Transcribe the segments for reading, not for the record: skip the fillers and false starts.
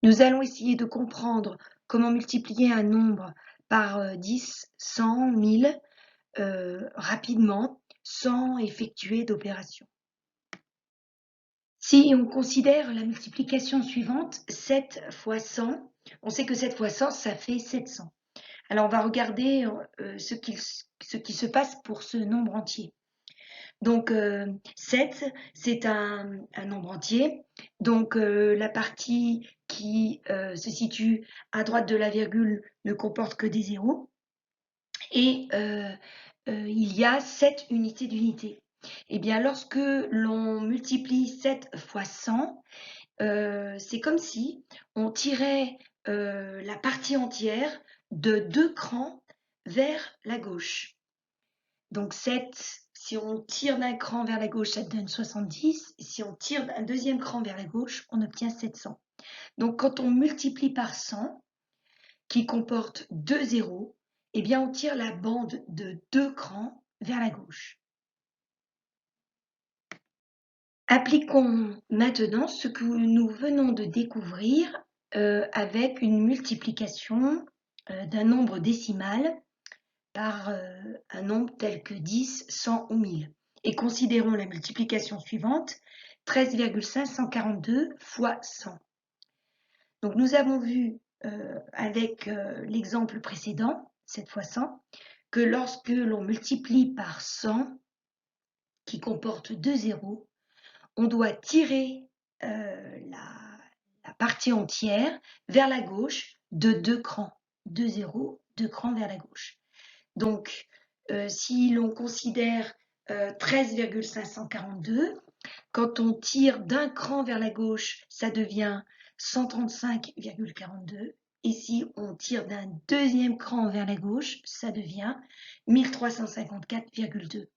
Nous allons essayer de comprendre comment multiplier un nombre par 10, 100, 1000 rapidement sans effectuer d'opération. Si on considère la multiplication suivante, 7 fois 100, on sait que 7 fois 100, ça fait 700. Alors on va regarder ce qui se passe pour ce nombre entier. Donc 7, c'est un nombre entier. Donc la partie qui se situe à droite de la virgule ne comporte que des zéros. Et il y a 7 unités d'unité. Eh bien, lorsque l'on multiplie 7 fois 100, c'est comme si on tirait la partie entière de 2 crans vers la gauche. Donc 7, si on tire d'un cran vers la gauche, ça donne 70. Si on tire d'un deuxième cran vers la gauche, on obtient 700. Donc quand on multiplie par 100, qui comporte 2 zéros, eh bien on tire la bande de 2 crans vers la gauche. Appliquons maintenant ce que nous venons de découvrir avec une multiplication d'un nombre décimal par un nombre tel que 10, 100 ou 1000. Et considérons la multiplication suivante, 13,542 fois 100. Donc nous avons vu avec l'exemple précédent, cette fois 100, que lorsque l'on multiplie par 100, qui comporte 2 zéros, on doit tirer la partie entière vers la gauche de 2 crans. 2 zéros, 2 crans vers la gauche. Donc, si l'on considère 13,542, quand on tire d'un cran vers la gauche, ça devient 135,42. Et si on tire d'un deuxième cran vers la gauche, ça devient 1354,2.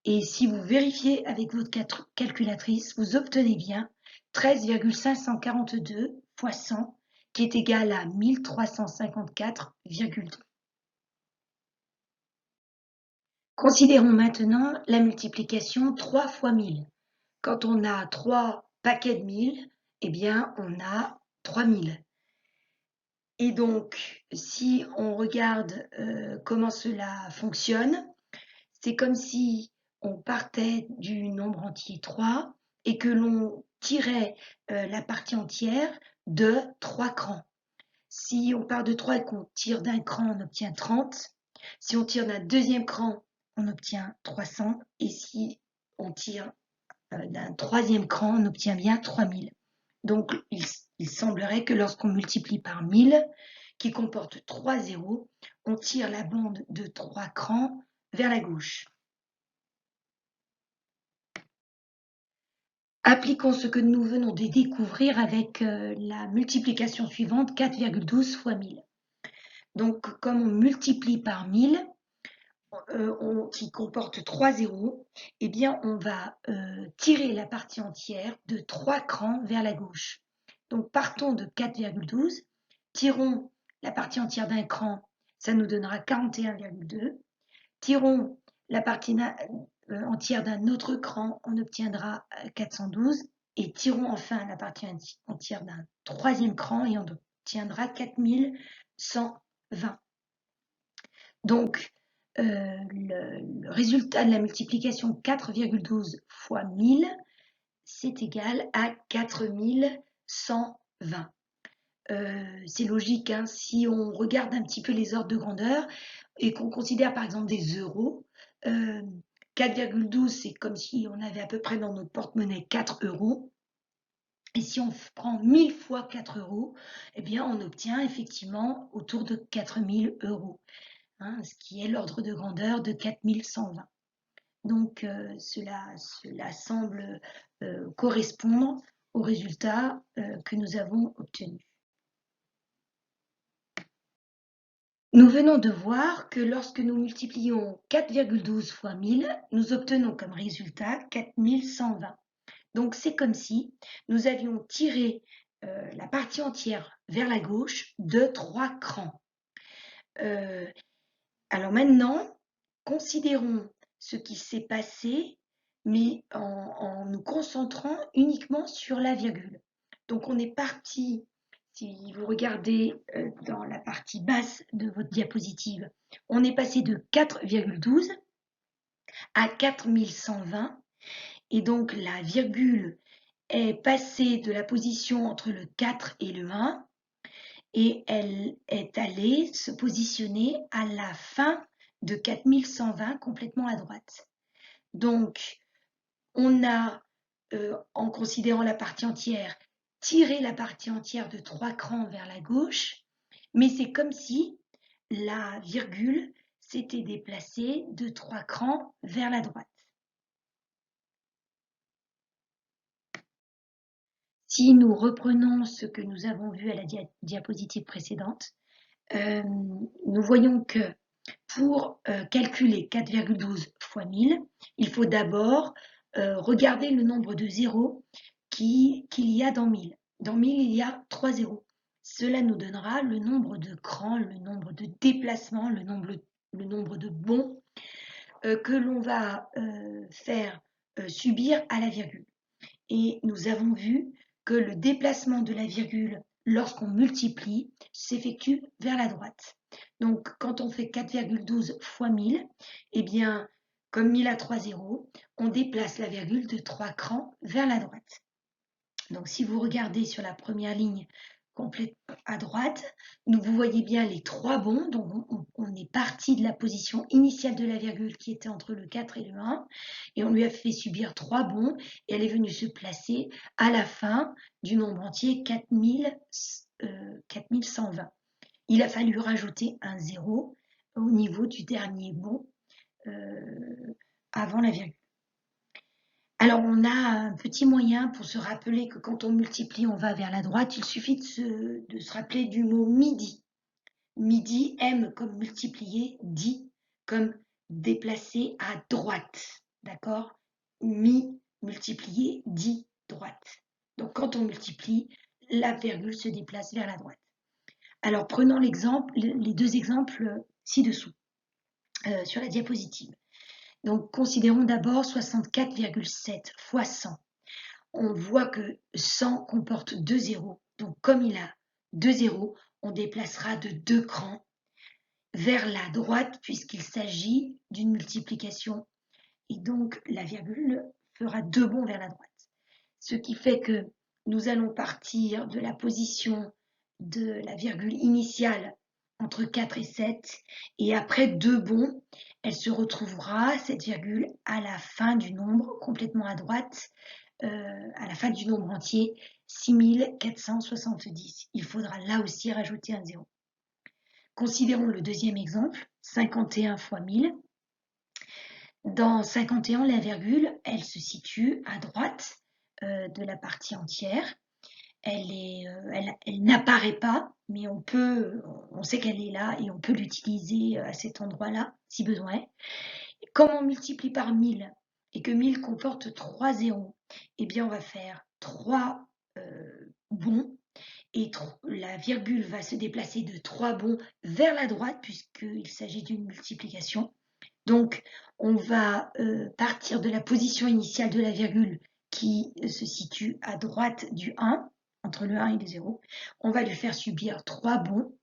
Et si vous vérifiez avec votre calculatrice, vous obtenez bien 13,542 fois 100, qui est égal à 1354,2. Considérons maintenant la multiplication 3 fois 1000. Quand on a 3 paquets de 1000, eh bien on a 3000. Et donc, si on regarde comment cela fonctionne, c'est comme si on partait du nombre entier 3 et que l'on tirait la partie entière de 3 crans. Si on part de 3 et qu'on tire d'un cran, on obtient 30. Si on tire d'un deuxième cran, on obtient 300. Et si on tire d'un troisième cran, on obtient bien 3000. Donc, il semblerait que lorsqu'on multiplie par 1000, qui comporte 3 zéros, on tire la bande de 3 crans vers la gauche. Appliquons ce que nous venons de découvrir avec la multiplication suivante, 4,12 fois 1000. Donc, comme on multiplie par 1000, qui comporte 3 zéros, eh bien, on va tirer la partie entière de 3 crans vers la gauche. Donc, partons de 4,12, tirons la partie entière d'un cran, ça nous donnera 41,2. Tirons la partie entière d'un autre cran, on obtiendra 412. Et tirons enfin la partie entière d'un troisième cran et on obtiendra 4120. Donc, le résultat de la multiplication 4,12 fois 1000, c'est égal à 4120. C'est logique, hein, si on regarde un petit peu les ordres de grandeur et qu'on considère par exemple des euros, 4,12 c'est comme si on avait à peu près dans notre porte-monnaie 4 euros. Et si on prend 1000 fois 4 euros, eh bien on obtient effectivement autour de 4000 euros. Hein, ce qui est l'ordre de grandeur de 4120. Donc cela semble correspondre au résultat que nous avons obtenu. Nous venons de voir que lorsque nous multiplions 4,12 fois 1000, nous obtenons comme résultat 4120. Donc c'est comme si nous avions tiré la partie entière vers la gauche de 3 crans. Alors maintenant, considérons ce qui s'est passé, mais en nous concentrant uniquement sur la virgule. Donc on est parti Si vous regardez dans la partie basse de votre diapositive, on est passé de 4,12 à 4120 et donc la virgule est passée de la position entre le 4 et le 1 et elle est allée se positionner à la fin de 4120 complètement à droite. Donc, on a, en considérant la partie entière, tiré la partie entière de 3 crans vers la gauche, mais c'est comme si la virgule s'était déplacée de 3 crans vers la droite. Si nous reprenons ce que nous avons vu à la diapositive précédente, nous voyons que pour calculer 4,12 fois 1000, il faut d'abord regarder le nombre de zéros qu'il y a dans 1000. Dans 1000, il y a 3 zéros. Cela nous donnera le nombre de crans, le nombre de déplacements, le nombre de bonds que l'on va faire subir à la virgule. Et nous avons vu que le déplacement de la virgule lorsqu'on multiplie s'effectue vers la droite. Donc, quand on fait 4,12 fois 1000, eh bien, comme 1000 a 3 zéros, on déplace la virgule de 3 crans vers la droite. Donc, si vous regardez sur la première ligne complète à droite, vous voyez bien les 3 bonds. Donc, on est parti de la position initiale de la virgule qui était entre le 4 et le 1, et on lui a fait subir 3 bonds, et elle est venue se placer à la fin du nombre entier 4120. Il a fallu rajouter un 0 au niveau du dernier bond avant la virgule. Alors, on a un petit moyen pour se rappeler que quand on multiplie, on va vers la droite. Il suffit de se rappeler du mot midi. Midi, M comme multiplier, dit comme déplacer à droite. D'accord? Mi multiplier, dit droite. Donc, quand on multiplie, la virgule se déplace vers la droite. Alors, prenons les deux exemples ci-dessous, sur la diapositive. Donc, considérons d'abord 64,7 fois 100. On voit que 100 comporte 2 zéros. Donc, comme il a 2 zéros, on déplacera de 2 crans vers la droite puisqu'il s'agit d'une multiplication. Et donc, la virgule fera 2 bonds vers la droite. Ce qui fait que nous allons partir de la position de la virgule initiale entre 4 et 7, et après 2 bonds, elle se retrouvera, cette virgule, à la fin du nombre, complètement à droite, à la fin du nombre entier, 6470. Il faudra là aussi rajouter un 0. Considérons le deuxième exemple, 51 fois 1000. Dans 51, la virgule, elle se situe à droite de la partie entière. Elle n'apparaît pas, mais on sait qu'elle est là et on peut l'utiliser à cet endroit-là, si besoin. Comme on multiplie par 1000 et que 1000 comporte 3 zéros, eh bien on va faire 3 bonds et la virgule va se déplacer de 3 bonds vers la droite puisqu'il s'agit d'une multiplication. Donc on va partir de la position initiale de la virgule qui se situe à droite du 1, entre le 1 et le 0, on va lui faire subir 3 bonds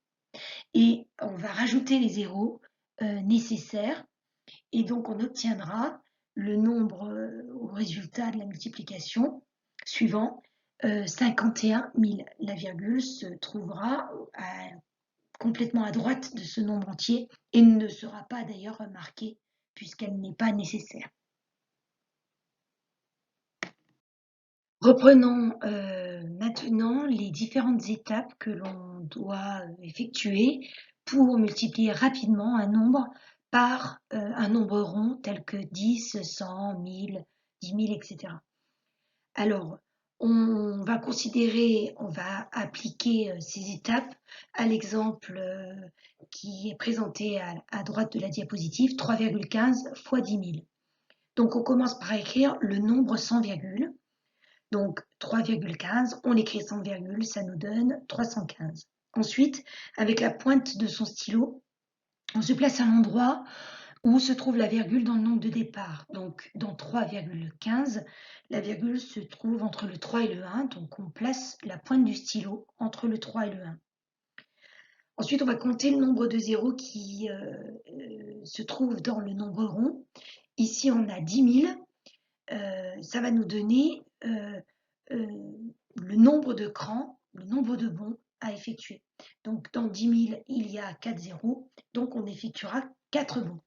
et on va rajouter les zéros nécessaires et donc on obtiendra le nombre au résultat de la multiplication suivant 51 000. La virgule se trouvera complètement à droite de ce nombre entier et ne sera pas d'ailleurs marquée puisqu'elle n'est pas nécessaire. Reprenons maintenant les différentes étapes que l'on doit effectuer pour multiplier rapidement un nombre par un nombre rond tel que 10, 100, 1000, 10 000, etc. Alors, on va appliquer ces étapes à l'exemple qui est présenté à droite de la diapositive, 3,15 fois 10 000. Donc, on commence par écrire le nombre sans virgule. Donc 3,15, on l'écrit sans virgule, ça nous donne 315. Ensuite, avec la pointe de son stylo, on se place à l'endroit Où se trouve la virgule dans le nombre de départ? Donc, dans 3,15, la virgule se trouve entre le 3 et le 1, donc on place la pointe du stylo entre le 3 et le 1. Ensuite, on va compter le nombre de zéros qui se trouve dans le nombre rond. Ici, on a 10 000. Ça va nous donner le nombre de crans, le nombre de bonds à effectuer. Donc, dans 10 000, il y a 4 zéros, donc on effectuera 4 bonds.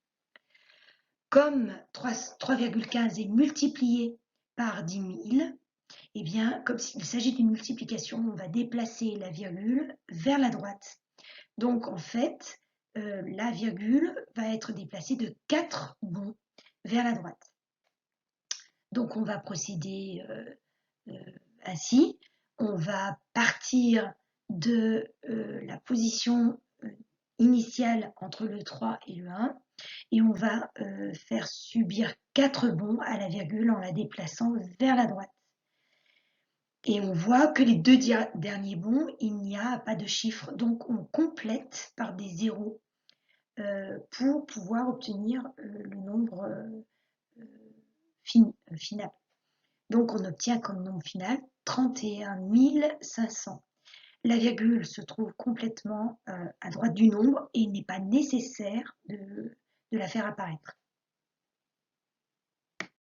Comme 3,15 est multiplié par 10 000, eh bien, comme s'il s'agit d'une multiplication, on va déplacer la virgule vers la droite. Donc, en fait, la virgule va être déplacée de 4 bonds vers la droite. Donc, on va procéder ainsi. On va partir de la position initiale entre le 3 et le 1 et on va faire subir 4 bonds à la virgule en la déplaçant vers la droite. Et on voit que les deux derniers bonds, il n'y a pas de chiffre, donc on complète par des zéros pour pouvoir obtenir le nombre final. Donc on obtient comme nombre final 31 500. La virgule se trouve complètement à droite du nombre et il n'est pas nécessaire de la faire apparaître.